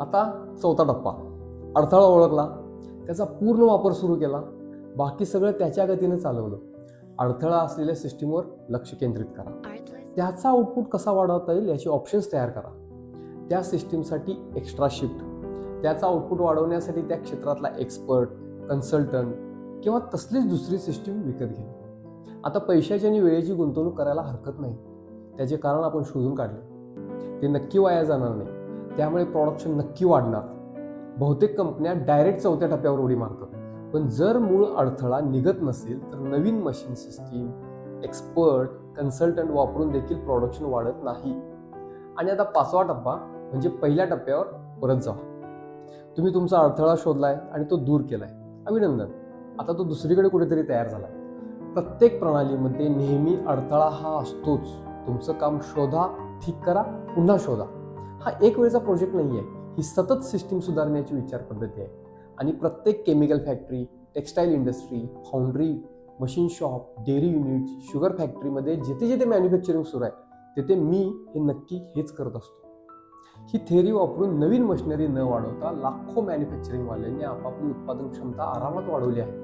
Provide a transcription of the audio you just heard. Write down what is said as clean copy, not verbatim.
आता चौथा टप्पा, अडथळा ओळखला, त्याचा पूर्ण वापर सुरू केला, बाकी सगळं त्याच्या गतीने चालवलं. अडथळा असलेल्या सिस्टीमवर लक्ष केंद्रित करा, त्याचा आउटपुट कसा वाढवता येईल याचे ऑप्शन्स तयार करा. त्या सिस्टीमसाठी एक्स्ट्रा शिफ्ट, त्याचा आउटपुट वाढवण्यासाठी त्या क्षेत्रातला एक्सपर्ट, कन्सल्टंट किंवा तसलीच दुसरी सिस्टीम विकत घ्या. आता पैशाची आणि वेळेची गुंतवणूक करायला हरकत नाही. त्याचे कारण आपण शोधून काढले. ते नक्की वाया जाणार नाही, त्यामुळे प्रोडक्शन नक्की वाढणार. बहुतेक कंपन्या डायरेक्ट चौथ्या टप्प्यावर उडी मारतात. पण जर मूळ अडथळा निघत नसेल तर नवीन मशीन सिस्टीम, एक्सपर्ट, कन्सल्टंट वापरून देखील प्रोडक्शन वाढत नाही. आणि आता पाचवा टप्पा म्हणजे पहिल्या टप्प्यावर परत जा. तुम्ही तुमचा अडथळा शोधलाय आणि तो दूर केलाय, अभिनंदन. आता तो दुसरीकडे कुठेतरी तयार झालाय. प्रत्येक प्रणालीमध्ये नेहमी अडथळा हा असतोच. तुमचं काम शोधा, ठीक करा, पुन्हा शोधा. हा एक वेळचा प्रोजेक्ट नाही आहे, ही सतत सिस्टीम सुधारण्याची विचार पद्धती आहे. आणि प्रत्येक chemical factory, textile industry, foundry, machine shop, dairy unit, sugar फॅक्टरीमध्ये जिथे जिथे मॅन्युफॅक्चरिंग सुरू आहे तिथे मी हे नक्की हेच करत असतो. ही थेअरी वापरून नवीन मशिनरी न वाढवता लाखो मॅन्युफॅक्चरिंगवाल्यांनी आपापली उत्पादन क्षमता आरामात वाढवली आहे.